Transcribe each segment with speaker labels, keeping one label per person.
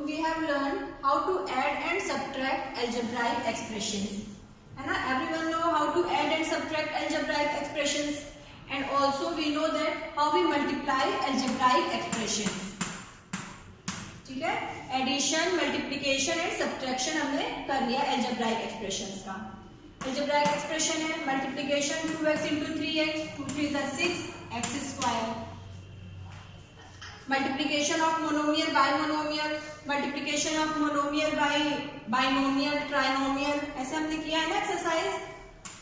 Speaker 1: we have learned how to add and subtract algebraic expressions. है ना? Everyone know how to add and subtract algebraic expressions, and also we know that how we multiply algebraic expressions. ठीक है? Addition, multiplication and subtraction हमने कर लिया algebraic expressions का. algebraic expression है multiplication 2x into 3x, 2 3 is 6 x square. Multiplication of monomial by monomial, multiplication of monomial by binomial, trinomial, ऐसे हमने किया है ना एक्सरसाइज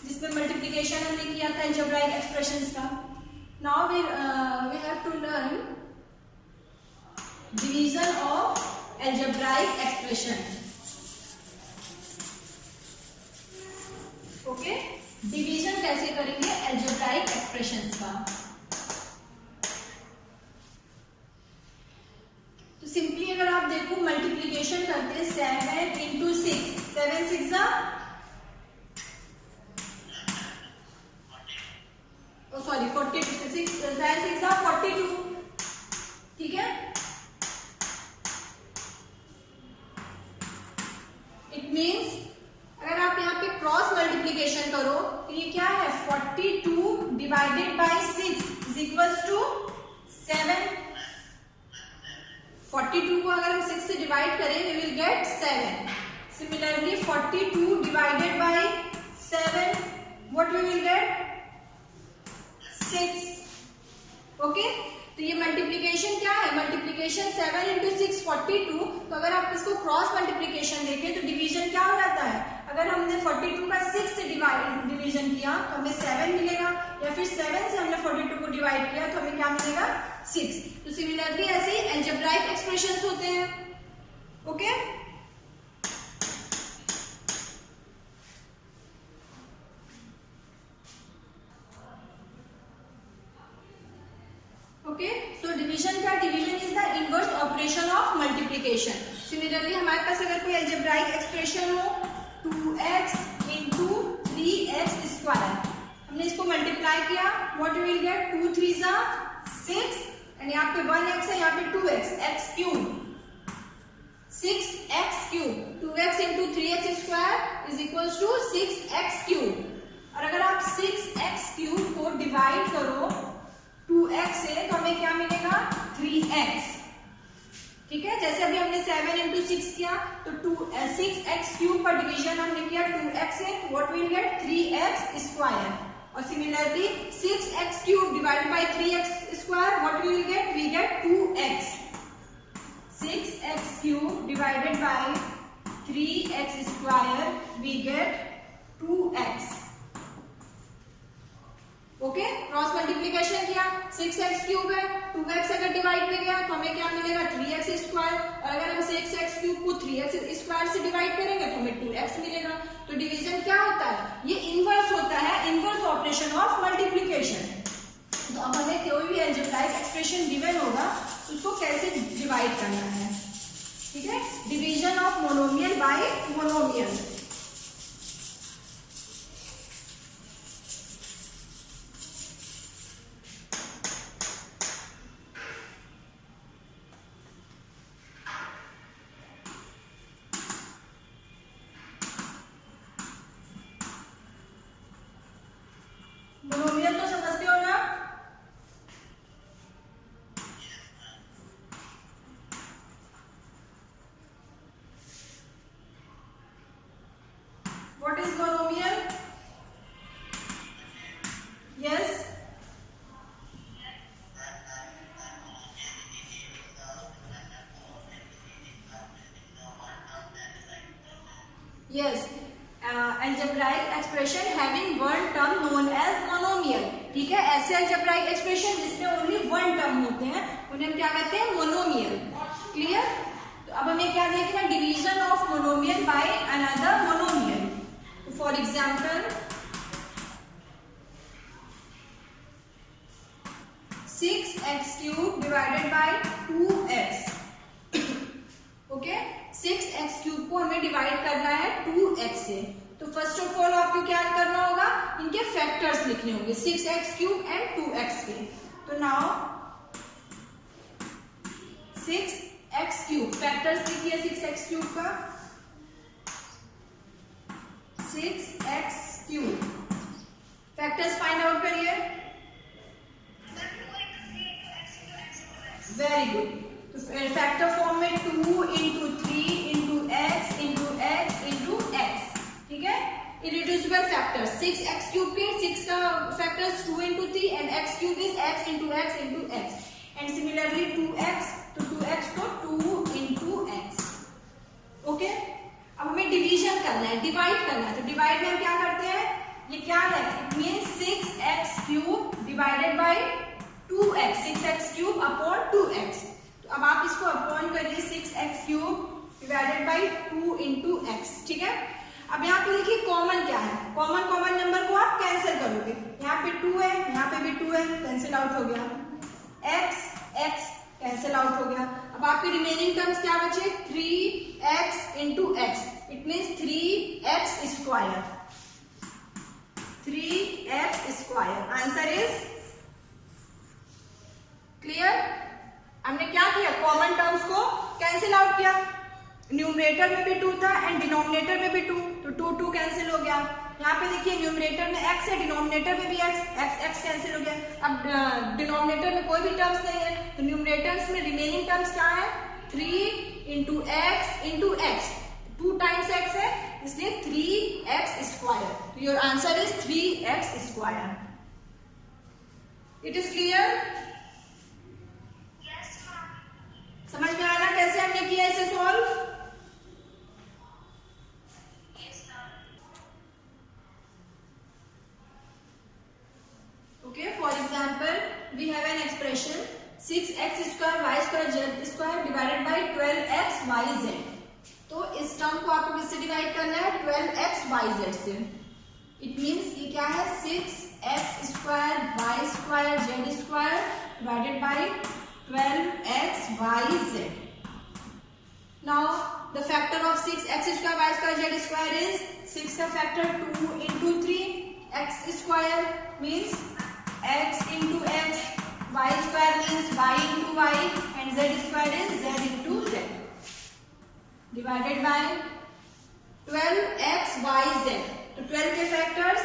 Speaker 1: जिसमें मल्टीप्लिकेशन हमने किया था algebraic expressions का. Now we have to learn division of algebraic expressions. Okay, division कैसे करेंगे algebraic expressions का. सिंपली अगर आप देखो मल्टीप्लीकेशन करते हैं 7 into 6, 7 6 सॉरी 42, 6 7 6 42. ठीक है, इट मीन्स अगर आप यहाँ पे क्रॉस मल्टीप्लीकेशन करो तो ये क्या है 42 divided by 6 is equals to 7. 42 को अगर हम 6 से डिवाइड करें we will get 7. Similarly 42 divided by 7 what we will get 6. Okay, तो ये मल्टीप्लिकेशन क्या है, मल्टीप्लिकेशन 7 into 6 42. तो अगर आप इसको क्रॉस मल्टीप्लिकेशन देखें तो डिवीजन क्या हो जाता है, अगर हमने 42 का 6 से डिवीजन किया तो हमें 7 मिलेगा, या फिर 7 से हमने 42 को डिवाइड किया तो हमें क्या मिलेगा 6. तो सिमिलरली ऐसे ही algebraic expressions होते हैं. ओके, ओके, सो डिवीजन का, division is the inverse operation of multiplication. Similarly हमारे पास अगर कोई algebraic expression हो 2x into 3x square, हमने इसको मल्टीप्लाई किया what we will get 2 3 6 and यहाँ पे 1x है, यहाँ पे 2x, x cube 6x cube. 2x into 3x square is equals to 6x cube. और अगर आप 6x क्यूब को डिवाइड करो 2x से तो हमें क्या मिलेगा 3x. ठीक है, जैसे अभी हमने 7 into 6 किया तो 6x क्यूब पर डिवीजन हमने किया 2x से, what we will get 3x square. और similarly 6x cube divided by 3x square what we will get, we get 2x. 6x cube divided by 3x square we get 2x. Okay, cross multiplication किया 6x cube है, 2x अगर divide में गया तो हमें क्या मिलेगा 3x स्क्वायर. और अगर हम 6x क्यूब को 3x स्क्वायर से डिवाइड करेंगे तो हमें 2x मिलेगा. तो डिवीजन क्या होता है, ये इनवर्स होता है, इनवर्स ऑपरेशन ऑफ मल्टीप्लिकेशन. तो अब हमें कोई भी algebraic एक्सप्रेशन गिवन होगा उसको कैसे डिवाइड करना है. ठीक है, division of monomial bye monomial. Monomial तो समझते हो ना, what is monomial? Yes, yes, algebraic expression having one term known as monomial. ठीक है, ऐसे algebraic expression जिसमें ओनली वन टर्म होते हैं उन्हें हम क्या कहते हैं मोनोमियल. क्लियर? तो अब हमें क्या देखना, division of monomial by another monomial. For example 6x cube divided bye 2x. Okay, 6x cube को हमें डिवाइड करना है 2x से. तो फर्स्ट ऑफ ऑल आपको क्या करना होगा, इनके फैक्टर्स लिखने होंगे 6x क्यूब एंड 2x के. तो नाउ 6x क्यूब फैक्टर्स लिखिए 6x क्यूब का, 6x cube. Factors find out करिए। Very good. तो फैक्टर फॉर्म में 2 into 3 into x into x into x, ठीक है। इरेड्यूसिबल फैक्टर 6x क्यूब के 6 का factors 2 into 3 and x cube is x into x into x and similarly 2x, तो 2x को 2 into x। Okay, अब हमें division करना है, डिवाइड करना है। तो डिवाइड में हम क्या करते हैं, ये क्या है, it means 6x cube divided bye 2x, 6x cube upon 2x। तो अब आप इसको अपॉन करिए 6x cube divided bye 2 into x, ठीक है। अब यहाँ पे देखिए कॉमन क्या है, कॉमन नंबर को आप कैंसिल करोगे। यहाँ पे 2 है, यहाँ पे भी 2 है, कैंसिल आउट हो गया। x कैंसिल आउट हो गया। अब आपके रिमेनिंग टर्म्स क्या बचे, 3x into x, it means 3x square, 3x square. Answer is clear. हमने क्या किया, कॉमन टर्म्स को कैंसिल आउट किया। न्यूमरेटर में भी 2 था एंड डिनोमिनेटर में भी 2, तो 2 कैंसिल हो गया। यहाँ पे देखिए न्यूमरेटर में x है, डिनोमिनेटर में भी x कैंसिल हो गया। अब डिनोमिनेटर में कोई भी टर्म्स नहीं है, तो न्यूमरेटर्स में रिमेनिंग टर्म्स क्या है, 3 into x into x, 2 times x है इसलिए 3x square. Your answer is 3x square. It is clear. समझ में आया ना कैसे हमने किया इसे solve. Okay, for example, we have an expression 6x square y square z square divided by 12x y z। तो इस टर्म को आपको किससे डिवाइड करना है, 12x y z से। इट मींस ये क्या है, 6x square y square z square divided by 12x y z। Now the factor of 6x square y square z square is 6 का factor 2 into 3 x square means x into x, y square means y into y and z square is z into z divided by 12x y z। तो 12 के factors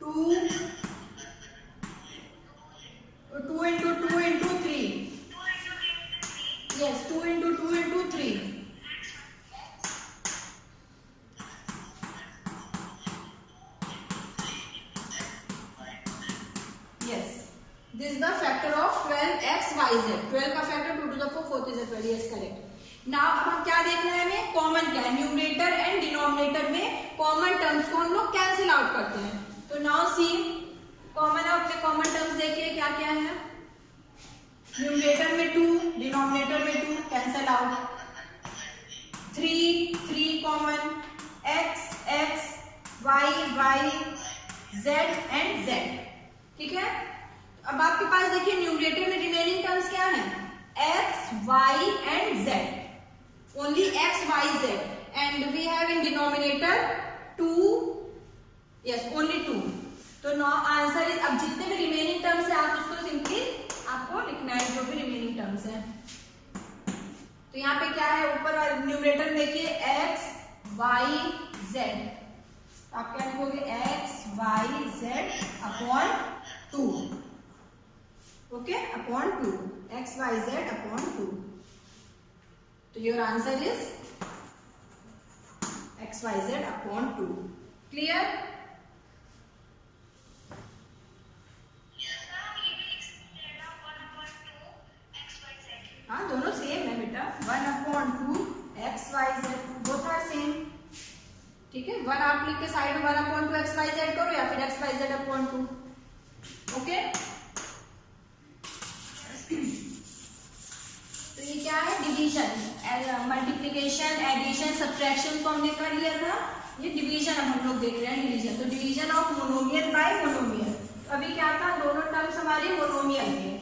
Speaker 1: 2 into 2 into 3, yes 2 into 2 into 3, this is the factor of 12x y z। 12 का factor 2 to the 4, 4 is 12, yes correct. Now अब हम क्या देखना है, हमें common क्या है, न्यूमरेटर एंड डिनोमिनेटर में कॉमन टर्म्स को हम लोग कैंसिल आउट करते हैं। तो नाउ सी कॉमन आउट में कॉमन टर्म्स देखिए क्या क्या है, न्यूमरेटर में 2 डिनोमिनेटर में 2 cancel out, 3 common, x y z and z, ठीक है। अब आपके पास देखिए न्यूमरेटर में रिमेनिंग टर्म्स क्या है, x y and z, only x y z and we have in denominator 2, yes only 2। तो नो आंसर इज, अब जितने भी रिमेनिंग टर्म्स है आप उसको सिंपली आपको लिखना है, जो भी रिमेनिंग टर्म्स है। तो यहाँ पे क्या है, ऊपर न्यूमरेटर देखिए x y z, आप क्या लिखोगे, x y z upon 2, okay upon 2, x y z upon 2। तो your answer is x y z upon 2। Clear. हाँ दोनों सेम है बेटा, 1/2 x y z both are same, ठीक है। 1 आप लिख के साइड में 1/2 x y z करो या फिर x y z upon 2, okay. तो ये क्या है, डिवीजन, मल्टीप्लिकेशन एडिशन सब्ट्रैक्शन को हमने कर लिया था, ये डिवीजन अब हम लोग देख रहे हैं, डिवीजन। तो division of monomial bye monomial, अभी क्या था, दोनों टर्म्स हमारे मोनोमियल थे।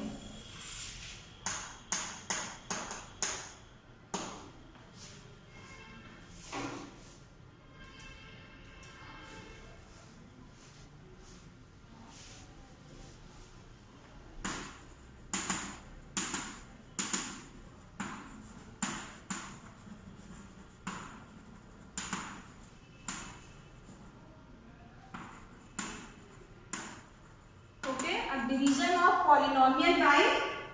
Speaker 1: Division of polynomial bye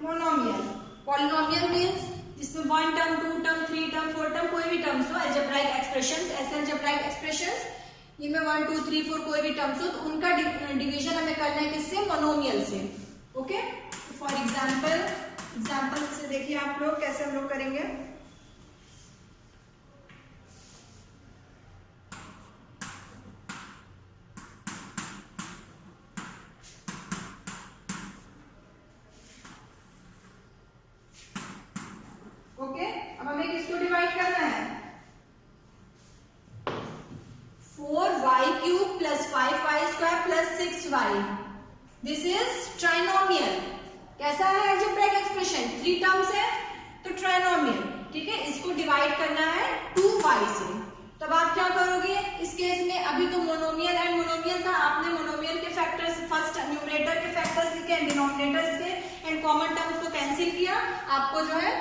Speaker 1: monomial. Polynomial means जिसमें 1 टर्म, 2 टर्म, 3 टर्म, 4 टर्म कोई भी टर्म्स हो, अलजेब्राइक एक्सप्रेशंस, ऐसे अलजेब्राइक एक्सप्रेशंस, इनमें 1 2 3 4 कोई भी टर्म्स हो, तो उनका डिवीजन हमें करना है किससे? मोनोमियल से। ओके, फॉर एग्जाम्पल से देखिए आप लोग कैसे हम लोग करेंगे। ओके, अब हमें किसको डिवाइड करना है? 4y³ + 5y² + 6y। This is trinomial. कैसा है अलजेब्राइक एक्सप्रेशन? 3 टर्म्स है तो ट्राइनोमियल। ठीक है, इसको डिवाइड करना है 2y से। तब आप क्या करोगे इस केस में? अभी तो मोनोमियल एंड मोनोमियल था, आपने मोनोमियल के फैक्टर्स फर्स्ट न्यूमरेटर के फैक्टर्स लिखे एंड डिनोमिनेटर्स के एंड कॉमन टर्म्स को कैंसिल किया, आपको जो है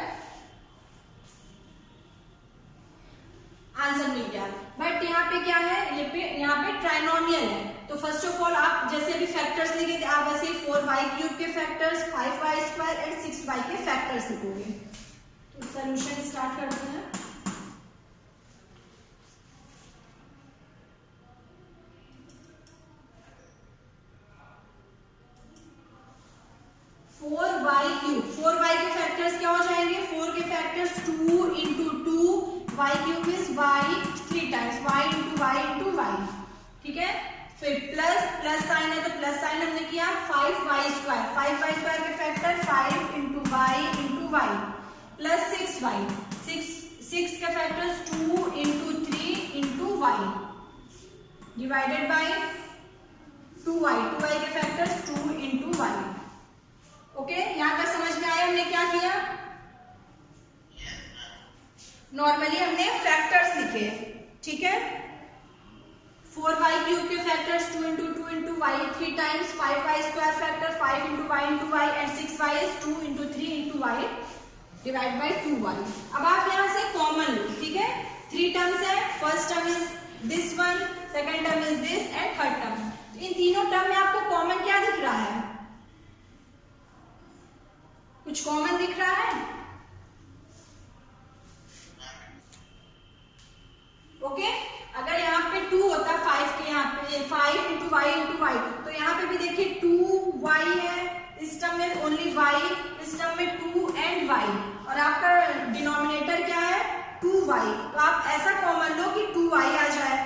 Speaker 1: आंसर मिल गया। बट यहाँ पे क्या है? यहाँ पे ट्राइनोमियल है, तो फर्स्ट ऑफ ऑल आप जैसे भी फैक्टर्स लिखे थे आप वैसे 4y³ के फैक्टर्स, 5y² एंड 6y के फैक्टर्स लिखोगे। तो सॉल्यूशन स्टार्ट करते हैं। फोर वाई के फैक्टर्स क्या हो जाएंगे? 4 के factors 2 × 2, y³ is y 3 times, y × y। ठीक है, फिर प्लस साइन है तो प्लस साइन हमने किया 5y² 5y² के फैक्टर 5 × y प्लस 6 के factors 2 × 3 × y divided by 2y के फैक्टर्स 2 × y। ओके, यहां तक समझ में आया हमने क्या किया? नॉर्मली हमने फैक्टर्स लिखे। ठीक है, 4y³ के factors 2 × 2 × y 3 times, 5y² factor 5 × y and 6y is 2 × 3 × y divide by 2y। अब आप यहां से कॉमन लो। ठीक है, 3 टर्म्स है, first term is this one, second term is this and third term. इन तीनों टर्म में आपको कॉमन क्या दिख रहा है? कुछ कॉमन दिख रहा है? ओके, अगर यहाँ पे 2 होता 5 के, यहाँ पे 5 × y, तो यहाँ पे भी देखिए 2y है, इस टर्म में ओनली y, इस टर्म में 2 एंड y, और आपका डिनोमिनेटर क्या है? 2y। तो आप ऐसा कॉमन लो कि 2y आ जाए।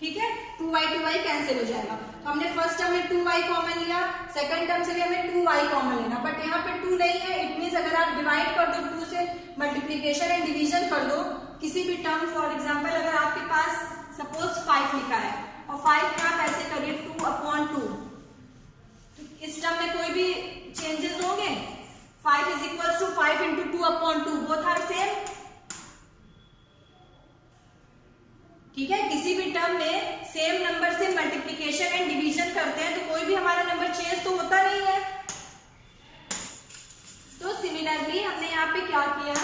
Speaker 1: ठीक है, 2y कैंसिल हो जाएगा। तो हमने फर्स्ट टर्म में 2y कॉमन लिया, सेकंड टर्म से भी हमें 2y कॉमन लेना, बट यहाँ पे 2 नहीं है। इट मींस अगर आप डिवाइड कर दो 2 से, मल्टीप्लीकेशन एंड डिवीजन कर दो किसी भी टर्म, फॉर एग्जांपल अगर आपके पास सपोज 5 लिखा है और 5 में आप ऐसे करिए 2/2, तो इस टर्म में कोई भी चेंजेस होंगे? 5 = 5 × 2/2, बोथ आर सेम। ठीक है, किसी भी टर्म में सेम नंबर से मल्टीप्लिकेशन एंड डिवीजन करते हैं तो कोई भी हमारा नंबर चेंज तो होता नहीं है। तो सिमिलरली हमने यहाँ पे क्या किया?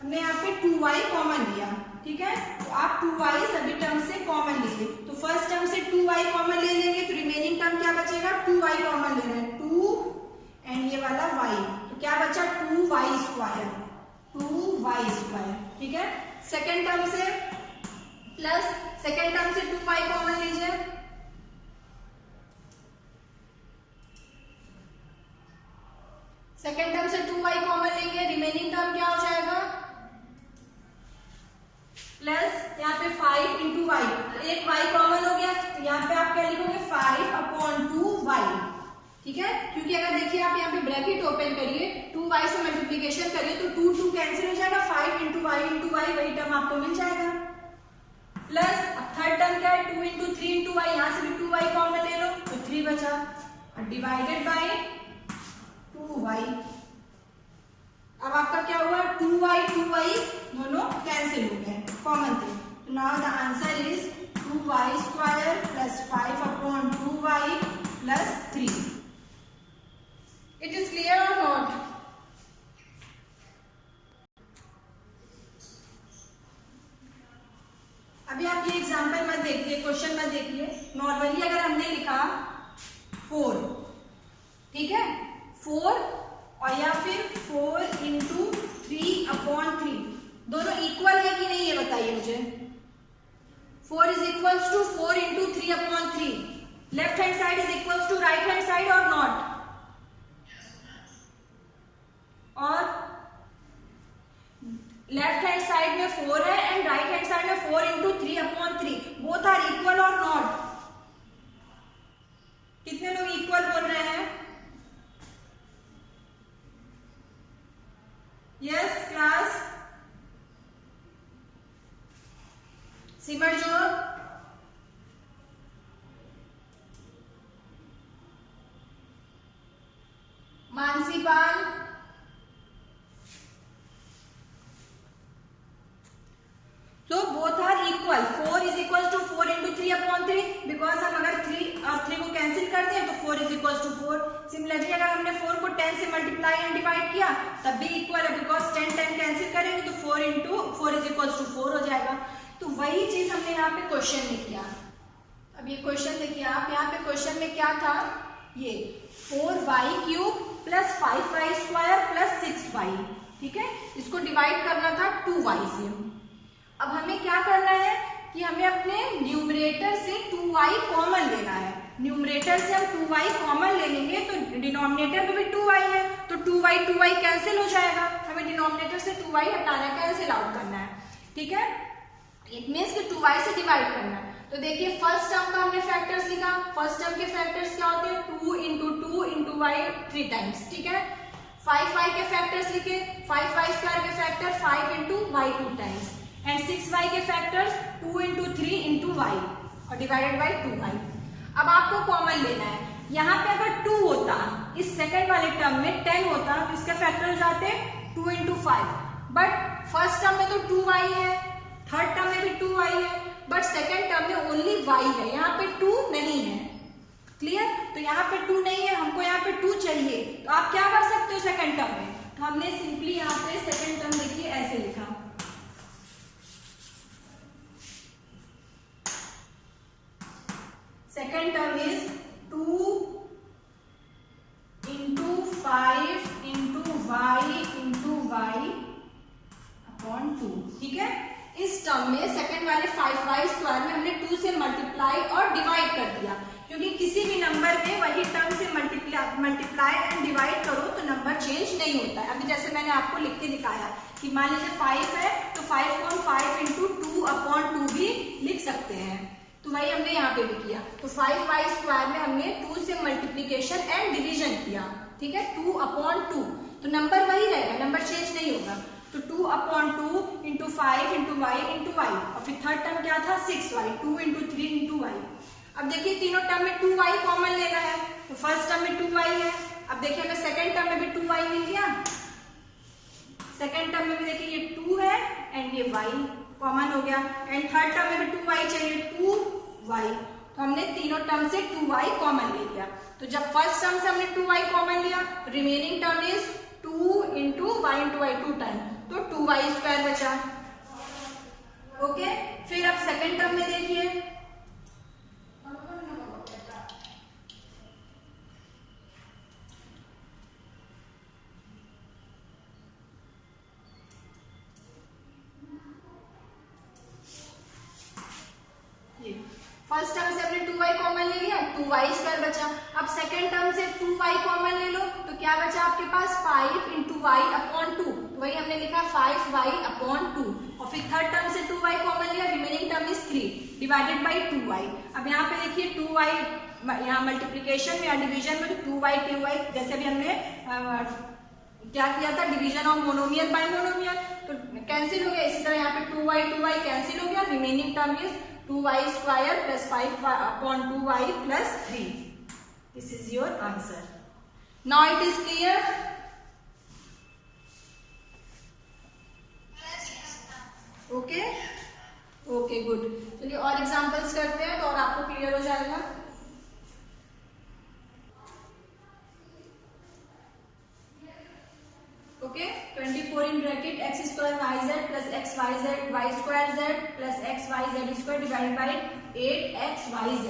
Speaker 1: हमने यहाँ पे 2y कॉमन लिया। ठीक है, तो आप 2y सभी टर्म से कॉमन लीजिए। तो फर्स्ट टर्म से 2y कॉमन ले लेंगे तो रिमेनिंग टर्म क्या बचेगा? 2y कॉमन ले रहे हैं, 2 एंड ये वाला y, तो क्या बचा? 2y²। ठीक है, सेकेंड टर्म से प्लस, सेकेंड टर्म से 2y कॉमन लीजिए, सेकेंड टर्म से 2y कॉमन लेंगे, रिमेनिंग टर्म क्या हो जाएगा? प्लस यहाँ पे 5 × y, एक y कॉमन हो गया, यहाँ पे आप क्या लिखोगे? 5/2y। ठीक है, क्योंकि अगर देखिए आप यहाँ पे ब्रैकेट ओपन करिए, 2y से मल्टीप्लीकेशन करिए तो 2 कैंसिल हो जाएगा, 5 × y वही टर्म आपको मिल जाएगा। प्लस थर्ड टर्म क्या है? 2 × 3 × y, यहाँ से भी 2y कॉमन ले लो तो 3 बचा, और डिवाइडेड बाय 2y। अब आपका क्या हुआ? 2y दोनों कैंसिल हो गए, कॉमन थे। Now the answer is 2y² + 5/2y + 3। It is clear और नॉट? अभी आप ये एग्जांपल मत देखिए, क्वेश्चन मत देखिए। नॉर्मली अगर हमने लिखा 4, ठीक है 4, और या फिर 4 इंटू 3/3, दोनों इक्वल है कि नहीं ये बताइए मुझे। 4 is equals to 4 into 3/3, left hand side is equals to right hand side और नॉट, और लेफ्ट हैंड साइड में 4 है एंड राइट हैंड साइड में 4 इंटू 3/3, बोथ आर इक्वल और नॉट। कितने लोग इक्वल बोल रहे हैं? यस क्लास, सिमर जो, मानसी पाल, so both are equal, 4 is equals to 4 into 3/3, because हम अगर 3 और 3 को कैंसिल करते हैं तो 4 is equals to 4। सिमिलरली अगर हमने 4 को 10 से मल्टीप्लाई एंड डिवाइड किया तब भी इक्वल है, बिकॉज 10 कैंसिल करेंगे तो 4 into 4 is equals to 4 हो जाएगा। तो वही चीज हमने यहाँ पे क्वेश्चन में किया। अब ये क्वेश्चन देखिए आप, यहाँ पे क्वेश्चन में क्या था, ये 4y³ plus 5y² plus 6y, ठीक है, इसको डिवाइड करना था 2y से। अब हमें क्या करना है कि हमें अपने न्यूमरेटर से 2y कॉमन लेना है। न्यूमरेटर से हम 2y कॉमन ले लेंगे तो डिनोमिनेटर में भी 2y है, तो 2y कैंसिल हो जाएगा, हमें डिनोमिनेटर से 2y हटाना है, कैंसिल आउट करना है, ठीक है। इट मीन्स कि 2y से डिवाइड करना है। तो देखिए फर्स्ट टर्म का हमने फैक्टर्स लिखा, फर्स्ट टर्म के फैक्टर्स क्या होते हैं, 2 इंटू 2 इंटू y 3 टाइम्स, ठीक है। 5y के फैक्टर्स लिखे, 5y² के factor 5 into y 2 times, and 6y के फैक्टर्स 2 इंटू 3 इंटू y और डिवाइडेड बाई 2y। अब आपको कॉमन लेना है, यहाँ पे अगर 2 होता, इस सेकंड वाले टर्म में 10 होता तो इसके फैक्टर हो जाते 2 इंटू 5, बट फर्स्ट टर्म में तो 2y है, थर्ड टर्म में भी 2y है, बट सेकंड टर्म में ओनली y है, यहाँ पे 2 नहीं है, क्लियर। तो यहाँ पे 2 नहीं है, हमको यहाँ पे 2 चाहिए, तो आप क्या कर सकते हो सेकंड टर्म में, तो हमने सिंपली यहाँ पे सेकंड टर्म देखिए ऐसे लिखा, second term is 2 into 5 into y upon 2, ठीक है। इस टर्म में सेकंड वाले 5y² में हमने 2 से मल्टीप्लाई और डिवाइड कर दिया, क्योंकि किसी भी नंबर में वही टर्म से मल्टीप्लाई एंड डिवाइड करो तो नंबर चेंज नहीं होता है। अभी जैसे मैंने आपको लिख के दिखाया कि मान लीजिए 5 है तो 5 को हम 5 इंटू 2/2 भी लिख सकते हैं, तो वही हमने यहाँ पे भी किया। तो 5y² में हमने 2 से मल्टीप्लीकेशन एंड डिवीजन किया, ठीक है, 2/2, तो नंबर वही रहेगा, नंबर चेंज नहीं होगा। तो 2/2 into 5 into y into y, और फिर थर्ड टर्म क्या था 6y, 2 इंटू 3 इंटू y। अब देखिए तीनों टर्म में 2y कॉमन लेना है, तो फर्स्ट टर्म में 2y है, अब देखिए हमें सेकेंड टर्म में भी 2y मिल गया, सेकेंड टर्म में भी देखिए ये 2 है एंड ये y कॉमन हो गया, एंड थर्ड टर्म में भी 2y चाहिए, 2y, तो हमने तीनों टर्म से 2y कॉमन ले लिया। तो जब फर्स्ट टर्म से हमने 2y कॉमन लिया, remaining term is 2 into y into y 2 time, तो 2y² बचा, ओके। फिर अब सेकेंड टर्म में देखिए, फर्स्ट टर्म से हमने 2y कॉमन ले लिया, 2y² बचा। अब सेकेंड टर्म से 2y कॉमन ले लो तो क्या बचा आपके पास 5 इंटू y/2, वही हमने लिखा 5y/2, और फिर थर्ड टर्म से 2y कॉमन लिया, remaining term is 3 divided by 2y। अब यहाँ पे देखिए 2y यहाँ मल्टीप्लीकेशन में या डिवीजन में, तो 2y जैसे अभी हमने क्या किया था, division of monomial bye monomial, तो कैंसिल हो गया। इसी तरह यहाँ पे 2y कैंसिल हो गया, remaining term is 2y² plus 5/2y plus 3. This is your answer. Now it is clear? Okay? Okay, good. चलिए और एग्जाम्पल्स करते हैं तो और आपको क्लियर हो जाएगा। Okay, 24 in bracket x² yz plus xyz y² z plus xyz² divided by 8xyz,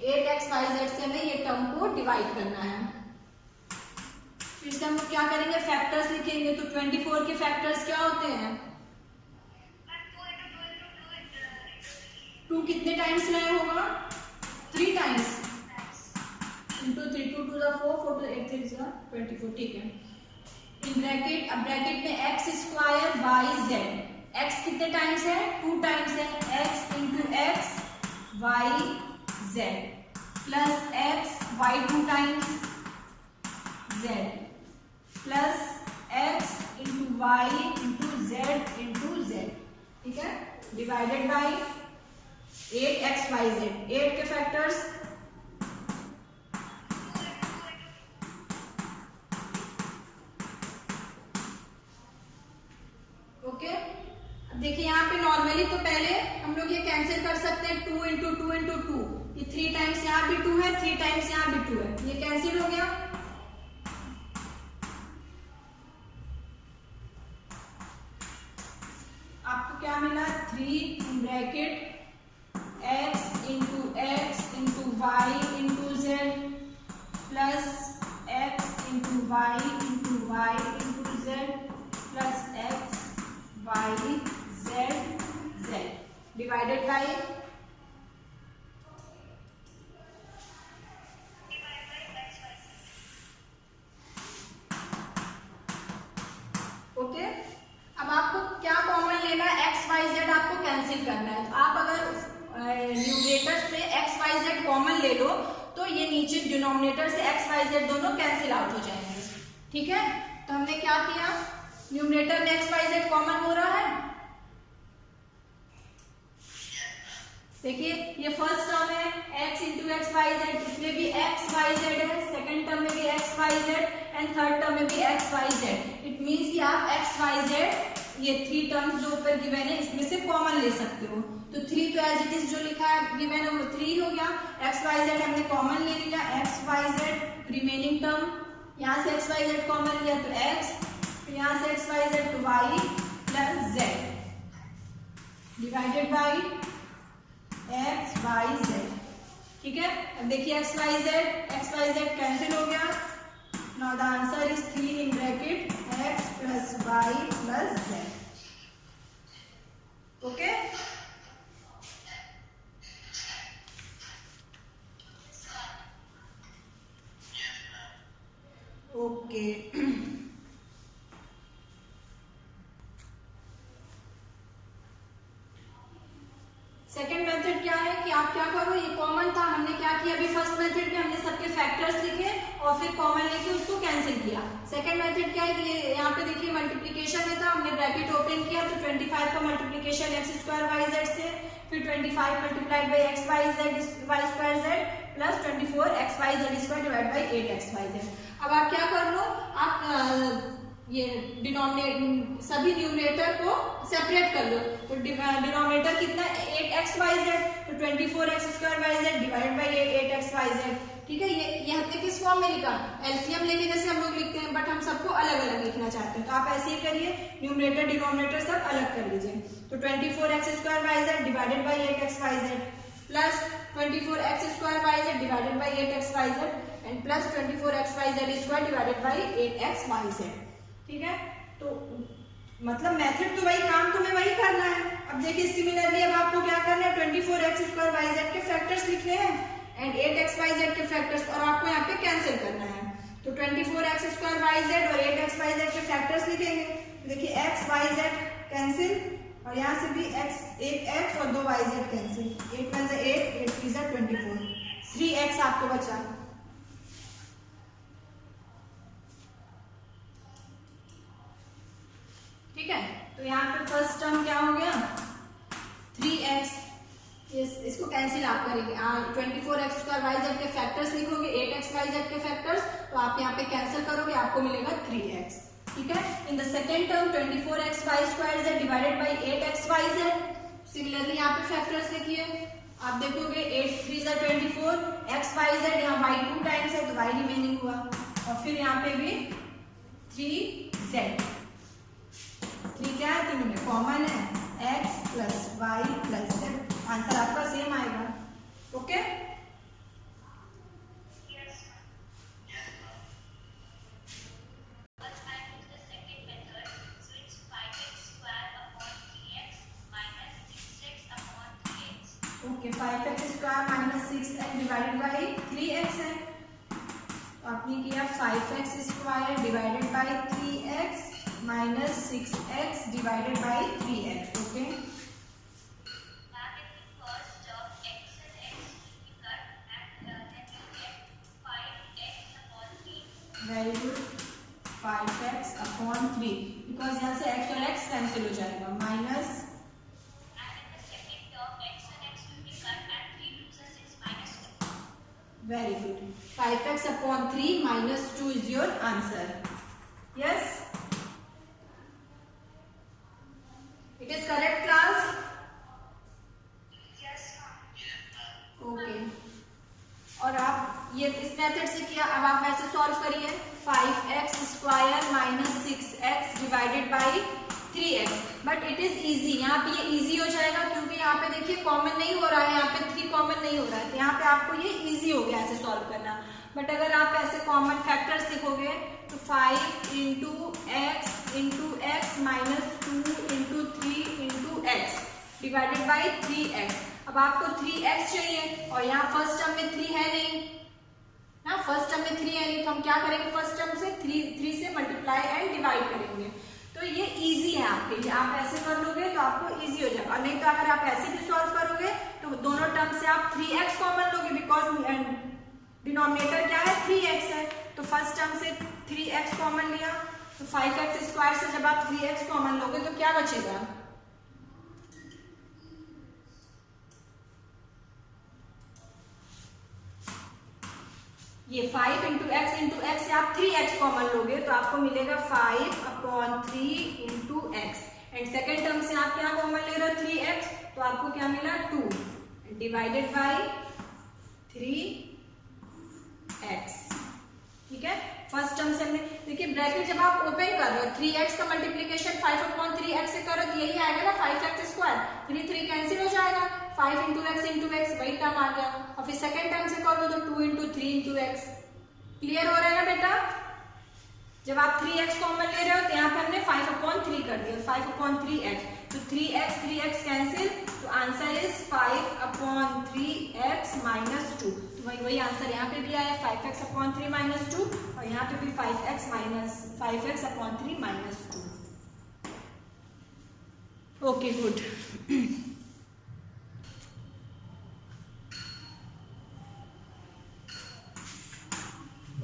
Speaker 1: 8xyz से हमें ये टर्म को डिवाइड करना है। फिर से हम क्या करेंगे, फैक्टर्स लिखेंगे। तो 24 के फैक्टर्स क्या होते हैं? 2 कितने टाइम्स रहे होगा? 3 times into 3, 2 to the 4, 4 to the 8, 3 to 24। ठीक है। इन ब्रैकेट, अब ब्रैकेट में x square y z, x कितने टाइम्स है? 2 टाइम्स है। x into x y z plus x y 2 times z plus x into y into z into z। ठीक है, divided by 8xyz। 8 के factors okay. अब देखिए यहाँ पे नॉर्मली तो पहले हम लोग ये कैंसिल कर सकते हैं, 2 इंटू 2 इंटू 2, ये 3 टाइम्स यहाँ भी 2 है, 3 टाइम्स यहाँ भी 2 है, ये कैंसिल हो गया। आपको क्या मिला? 3 bracket x into y into z plus x into y into z plus x y z z divided by okay. अब आपको क्या कॉमन लेना है? x y z आपको कैंसिल करना है। तो आप अगर न्यूमरेटर से x y z कॉमन ले लो तो ये नीचे डिनोमिनेटर से x y z दोनों कैंसिल आउट हो जाएंगे। ठीक है, तो हमने क्या किया, न्यूमरेटर में x y z कॉमन हो रहा है। देखिए ये फर्स्ट टर्म है x into x y z, इसमें भी x y z है, सेकंड टर्म में भी x y z and third term में भी x y z। It means कि आप x y z ये 3 टर्म्स जो ऊपर गिवन है इसमें से कॉमन ले सकते हो। तो 3 तो एज इट इज जो लिखा है गिवन है वो 3 हो गया। x y z हमने कॉमन ले लिया, x y z remaining term, यहाँ से x y z कॉमन लिया तो x, यहाँ से x y z तो y plus z divided by x y z। ठीक है, अब देखिए x y z कैंसिल हो गया। Now the answer is 3 in bracket x plus y plus z। Okay, okay. Second method क्या है कि आप क्या करो, ये कॉमन था, हमने क्या किया अभी फर्स्ट मेथड में हमने सबके फैक्टर्स लिखे और फिर कॉमन लेके उसको कैंसिल किया। सेकेंड मेथड क्या है कि यहाँ पे देखिए मल्टीप्लिकेशन में था, हमने ब्रैकेट ओपन किया तो 25 का multiplication x square y z से, फिर 25 multiplied by x y z y square z plus 24 x y z square divide by 8 x y z. अब आप क्या कर लो, आप ये डिनोमिनेटर सभी न्यूमरेटर को सेपरेट कर लो। तो डिनोमिनेटर कितना 8xyz, तो 24x square y z divide by 8xyz। ठीक है, ये हमने किस फॉर्म में लिखा, एलसीएम लेके जैसे हम लोग लिखते हैं, बट हम सबको अलग अलग लिखना चाहते हैं तो आप ऐसे ही करिए, न्यूमरेटर डिनोमिनेटर सब अलग कर लीजिए। तो 24x square y z divided by 8xyz plus 24x square y z divided by 8xyz and plus 24xyz square divided by 8xyz। ठीक है, तो मतलब मेथड तो वही, काम तुम्हें वही करना है। अब देखिए सिमिलरली अब आपको क्या करना है, 24x स्क्वायर वाई जेड के फैक्टर्स लिखने हैं एंड 8xyz के फैक्टर्स, और आपको यहाँ पे कैंसिल करना है। तो 24x स्क्वायर वाई जेड और 8xyz के फैक्टर्स लिखेंगे। देखिए x y z कैंसिल और यहाँ से भी एक x और 2 yz कैंसिल, 8 में से 8 3 से 24, 3x आपको बचा। ठीक है, तो यहाँ पे फर्स्ट टर्म क्या हो गया 3x, इसको कैंसिल आप करेंगे। 24x स्क्वायर वाई जेड के फैक्टर्स लिखोगे, 8xyz के फैक्टर्स, तो आप यहाँ पे कैंसिल करोगे, आपको मिलेगा 3x। ठीक है, in the second term 24x y square z divided by 8xyz। Similarly यहाँ पे फैक्टर्स लिखिए, आप देखोगे 8 3 से 24, xyz यहाँ y 2 टाइम्स है तो y रिमेनिंग हुआ, और फिर यहाँ पे भी 3z। 3 क्या है, तीनों में कॉमन है, x plus y plus z, answer आपका सेम आएगा। Okay okay 5x square minus 6x divided by 3x है, तो आपने किया 5x square divided by 3x minus 6x divided by 3x. Okay very good. 5x upon 3 because यहाँ से x और x cancel हो जाएगा minus very good 5x upon 3 minus 2 is your answer. Yes, it is correct class. Yes okay. और आप ये इस method से किया, अब आप ऐसे सॉल्व करिए 5x square minus 6x divided by 3x. But it is easy, यहाँ पे ये इजी हो जाएगा क्योंकि यहाँ पे देखिए कॉमन नहीं हो रहा है, यहाँ पे 3 कॉमन नहीं हो रहा है, तो यहाँ पे आपको ये इजी हो गया ऐसे सॉल्व करना. बट अगर आप ऐसे कॉमन फैक्टर्स लिखोगे तो 5 into x minus 2 into 3 into x divided by 3x. अब आपको 3x चाहिए और यहाँ फर्स्ट टर्म में 3 है नहीं ना, फर्स्ट टर्म में 3 है नहीं, तो हम क्या करेंगे फर्स्ट टर्म से 3 से मल्टीप्लाई एंड डिवाइड करेंगे. तो ये इजी है आपके लिए, आप ऐसे कर लोगे तो आपको इजी हो जाएगा. और नहीं तो अगर आप ऐसे भी सॉल्व करोगे तो दोनों टर्म से आप 3x कॉमन लोगे बिकॉज डिनोमिनेटर क्या है 3x है, तो फर्स्ट टर्म से 3x कॉमन लिया, तो 5x स्क्वायर से जब आप 3x कॉमन लोगे तो क्या बचेगा ये 5 इंटू एक्स से आप 3x कॉमन लोगे तो आपको मिलेगा 5 upon 3 into x. And second term से आप क्या कॉमन ले रहे हो 3x, तो आपको क्या मिला 2 डिवाइडेड बाई 3x. ठीक है, फर्स्ट टर्म से हमने देखिए ब्रैकेट जब आप ओपन कर रहे हो 3x का मल्टीप्लीकेशन 5 अपॉन 3x से करो तो यही आएगा ना 5x स्क्वायर. 3 कैंसिल हो जाएगा, 5 इंटू एक्स वही टर्म आ गया. और फिर सेकेंड टर्म से करो तो 2 इंटू 3 इंटू एक्स. क्लियर हो रहा है ना बेटा? जब आप 3x कॉमन ले रहे हो तो यहाँ पे हमने 5 अपॉन 3 कर दिया, 5 अपॉन 3x, तो 3x कैंसिल, तो answer is 5 upon 3x minus 2. तो वही आंसर यहाँ पे भी आया 5x अपॉन 3 माइनस 2 और यहाँ पे भी 5x upon 3 minus 2. Okay good.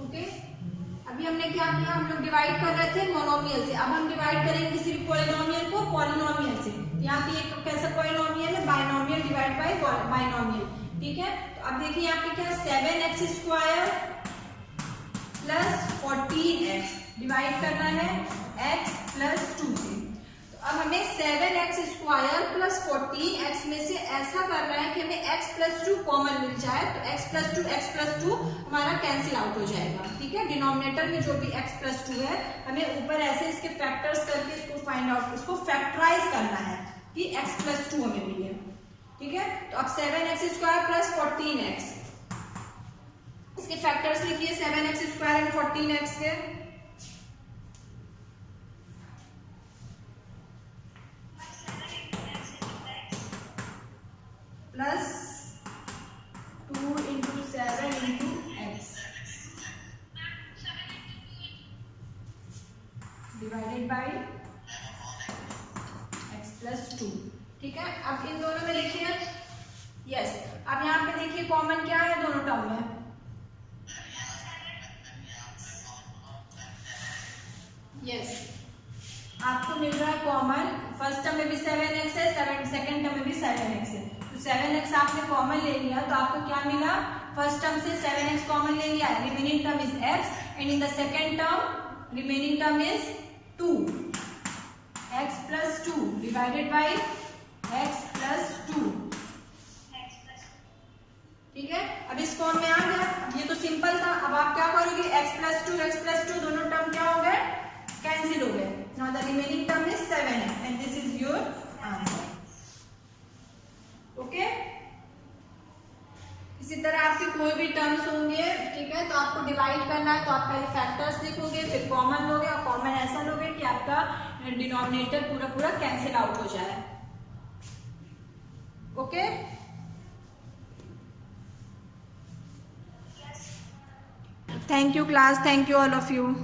Speaker 1: Okay अभी हमने क्या किया, हम लोग डिवाइड कर रहे थे मोनोमियल से, अब हम डिवाइड करेंगे किसी भी पॉलिनोमियल को पॉलिनोमियल से. यहाँ पे एक कैसा पॉलिनोमियल है बाइनोमियल डिवाइड बाय बाइनोमियल. ठीक है, तो अब देखिए यहाँ पे क्या 7x square plus 14x divide करना है x प्लस 2 से. तो अब हमें 7x स्क्वायर प्लस 14x में से ऐसा करना है कि हमें x प्लस 2 कॉमन मिल जाए, तो x प्लस 2 हमारा कैंसिल आउट हो जाएगा. ठीक है, डिनोमिनेटर में जो भी x प्लस 2 है हमें ऊपर ऐसे इसके फैक्टर्स करके इसको फाइंड आउट, इसको फैक्टराइज करना है कि x प्लस 2 हमें मिले. ठीक है, तो अब 7x स्क्वायर प्लस 14x, इसके फैक्टर्स लिखिए 7x स्क्वायर एंड 14x के. Plus 2 into 7 into x divided by x plus 2. ठीक है, अब इन दोनों में लिखिए यस. अब यहाँ पे देखिए कॉमन क्या है दोनों टर्म में, यस आपको मिल रहा है कॉमन. फर्स्ट टर्म में भी 7x है, सेकंड टर्म में भी 7x है, तो 7x आपने कॉमन ले लिया तो आपको क्या मिला, फर्स्ट टर्म से 7x कॉमन ले लिया, remaining term is x and in the second term remaining term is 2 x plus 2 divided by x plus 2. ठीक है, अब इस फॉर्म में आ गया. ये तो सिंपल था. अब आप क्या करोगे x प्लस 2 दोनों टर्म क्या हो गए कैंसिल हो गए. Now the remaining term is 7x and this is your answer. Okay इसी तरह आपके कोई भी टर्म्स होंगे, ठीक है, तो आपको डिवाइड करना है तो आप पहले फैक्टर्स लिखोगे, फिर कॉमन लोगे और कॉमन ऐसा लोगे कि आपका डिनोमिनेटर पूरा पूरा कैंसिल आउट हो जाए। Okay, thank you class, thank you all of you.